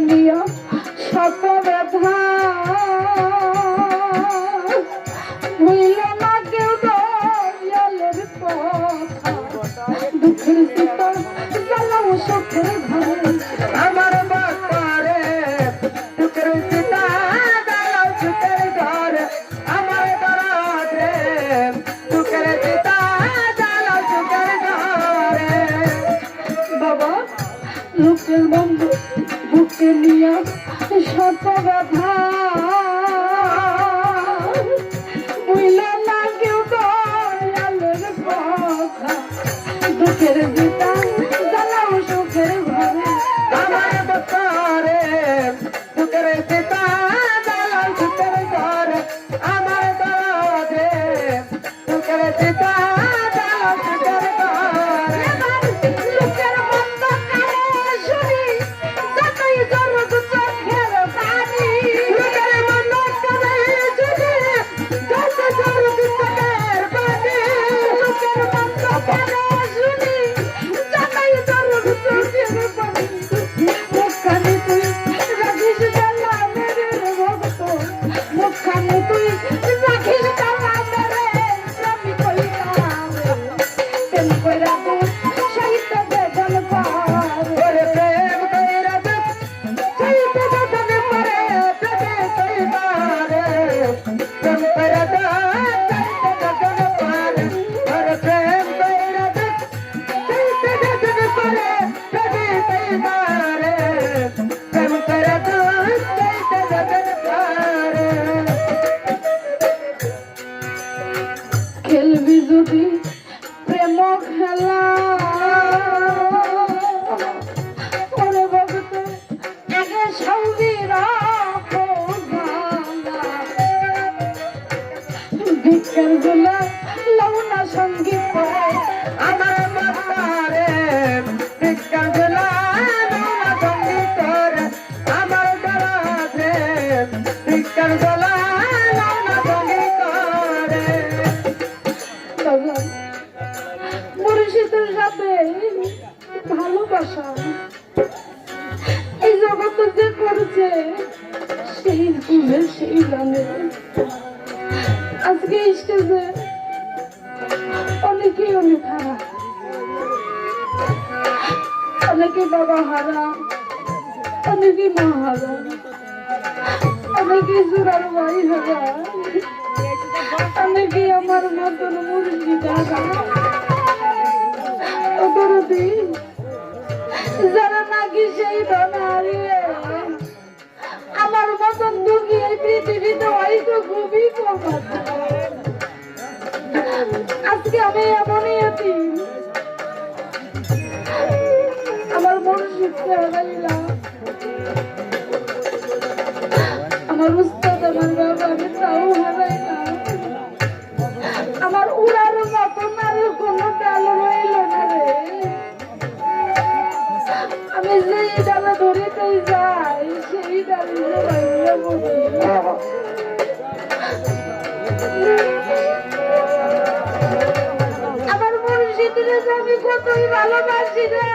নিয়া শত ব্যথা হইল না কেউ দয়ালের কথা দুঃখের চিতা জ্বালাও সুখের ঘরে আমার বাপারে দুঃখের চিতা জ্বালাও সুখের ঘরে আমার দরাজে দুঃখের চিতা জ্বালাও সুখের ঘরে বাবা লোকের বন্ধু বুকে নিয়া শত ব্যথা হইল না কেউ দয়ালের কথা দুঃখের চিতা জ্বালাও সুখের ঘরে আমার বাপারে দুঃখের চিতা জ্বালাও সুখের ঘরে আমার দরাজে দুঃখের চিতা জ্বালাও সুখের ঘরে লোকের মন্দ কানে শুনি যতই জরুর চোখের পানি লোকের মন করে যদি যত জরুর চোখের পানি লোকের মন্দ কানে শুনি যতই জরুর চোখের পানি মুখখানে তুই রাখিস ডালা মেরে ভক্ত মুখখানে তুই রাখিস ডালা মেরে আমি কইতাম প্রেম কইরা তুই সাহিত্য বেদন পার ওরে প্রেম কইরা দেখ চাইতে যতন পরে প্রেমে কইবারে প্রেম কইরা দেখ চাইতে যতন পরে ওরে প্রেম কইরা দেখ চাইতে যতন পরে প্রেমে কইবারে প্রেম কইরা দেখ চাইতে যতন পরে খেলবি যদি প্রেম খেলা ওরে ভক্ত আগে সঙ্গী রাখো ভালা ভিক্ষার গোলা লওনা সঙ্গী পায় আমার মাতারে বিজ্ঞান গেলা নানা সঙ্গীতর আমার দরাজে বিজ্ঞান গেলা নানা সঙ্গীতরে মুর্শিদের সাথে ভালোবাসা এই জগৎ যে করছে সেই বুঝে সেই জানে আজকে স্টেজে অনেকেই অনেক হারা অনেকে বাবা হারা অনেকে মা হারা অনেকে জোড়ার ভাই হারা অনেকে আমার মতন মুরগি হারা যারা নাকি সেই ধন হারিয়ে আমার মতন দুঃখী এই পৃথিবীতে হয়তো খুবই কম আছে। আজকে আমি এমনই আছি আমার মন শিখতে হারাইলাম আমার উস্তাদ আমার বাবা আমি তাও হারাইলাম আমার উড়ার মতন আর কোনো ডাল রইল না রে আমি যেই ডালে ধরিতেই যাই সেই ডালে ভাইয়া বলি আমার মুর্শিদের আমি কতই ভালোবাসি রে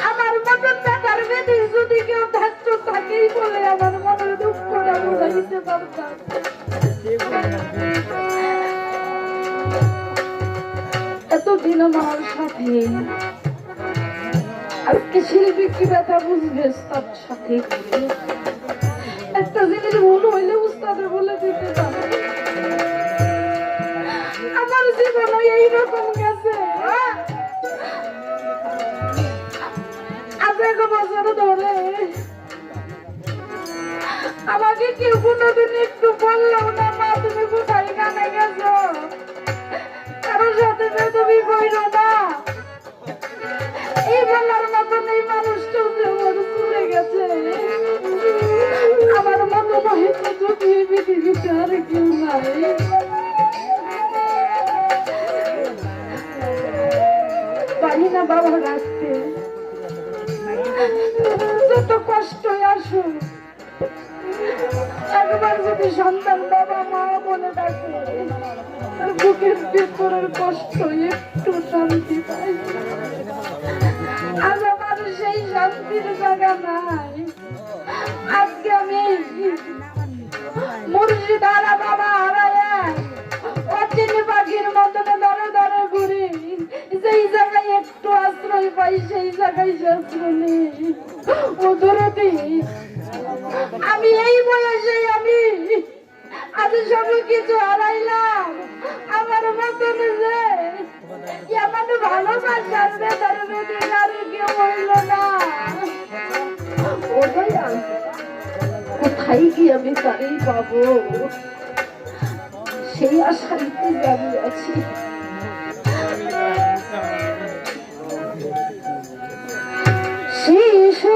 আমার মতন টাকার বেদি যদি কেউ থাকতো তাকেই বলে আমার মনের দুঃখটা বুঝাইতে পারতাম এতদিন আমার সাথে আজকে শিল্পী কি ব্যথা বুঝবে তার সাথে একটা জিনিস ভুল হইলে উস্তাদে বলে দিতে পারে আমার জীবন এইরকম গেছে আজ এক বছর ধরে আমাকে কেউ কোনোদিন একটু বললো না মা তুমি কোথায় গানে গেছো কারোর সাথে তুমি কইরো না এই বলার মতন এই মানুষটাও যে আমার চলে গেছে আমার মতো হয়তো যদি পৃথিবীতে আর কেউ নাই পারি না বাবা রাখতে যত কষ্ট আসুক একবার যদি সন্তান বাবা মা বলে ডাকে তার বুকের ভিতরের কষ্ট একটু শান্তি পাই। আজ আমার সেই শান্তির জায়গা নাই। আজকে আমি মুর্শিদ হারা বাবা হারায়া অচিনি পাখির মতন ধরে ধরে ঘুরি, যেই জায়গায় একটু আশ্রয় পাই সেই জায়গায় আশ্রয় নেই। ও ধরতি আমি এই বয়সে আমি আজ সব কিছু হারাইলাম। আমার মতন যে এমন ভালোবাসার বেদর বেদিন আর কেউ হইল না। ও দয়াল, কোথায় গিয়ে আমি তারই পাবো সেই আশাইতে দাঁড়িয়ে আছি। শিশু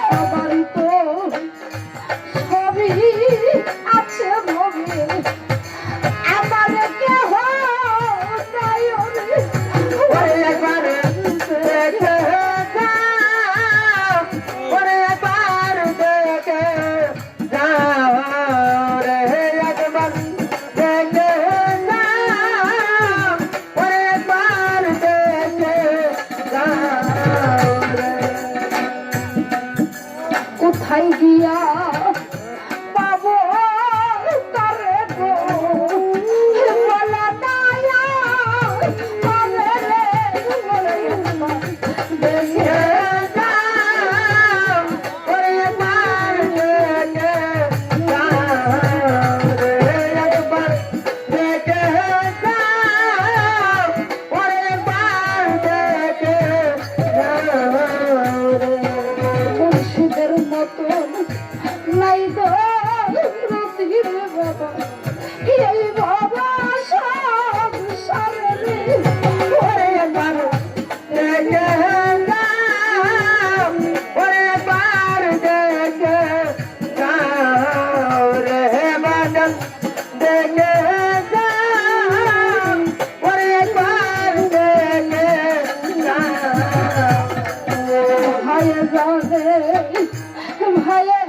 সবারই তো সবই আছে ভবে, আমার কেহ নাই ওরে। ওরে একবার দেখে যাও, ওরে একবার দেখে যাও রে, একবার দেখে যাও, ওরে একবার দেখে যাও রে। কোথায় গিয়া পাবো তারে গো, বলা দায়া করে রে, বলে দেখে যাও, ওরে একবার দেখে যাও রে, একবার দেখে যাও, ওরে একবার দেখে যাও রে। মুর্শিদের মতন নাই গো রতির বাবা, এই বাবা সব সারে রে। ওরে একবার দেখে যাও, ওরে একবার দেখে যাও রে, বাজান দেখে যাও, ওরে একবার দেখে যাও। ভাইয়া যাবে ভাইয়া